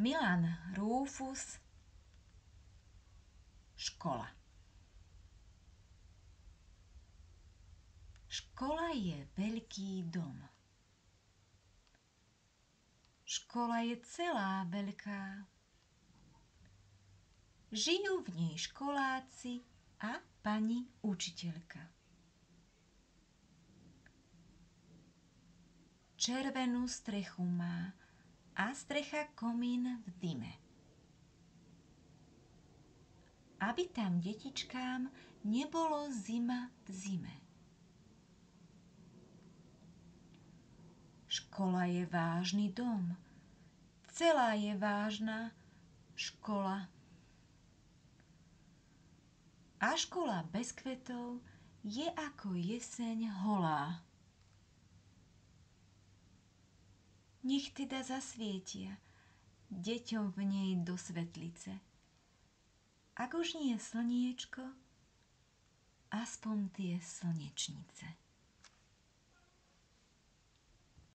Milan Rúfus. Škola. Škola je veľký dom. Škola je celá veľká. Žijú v nej školáci a pani učiteľka. Červenú strechu má a strecha komín v dyme. Aby tam detičkám nebolo zima v zime. Škola je vážny dom. Celá je vážna škola. A škola bez kvetov je ako jeseň holá. Nech teda zasvietia deťom v nej do svetlice. Ak už nie slniečko, aspoň tie slnečnice.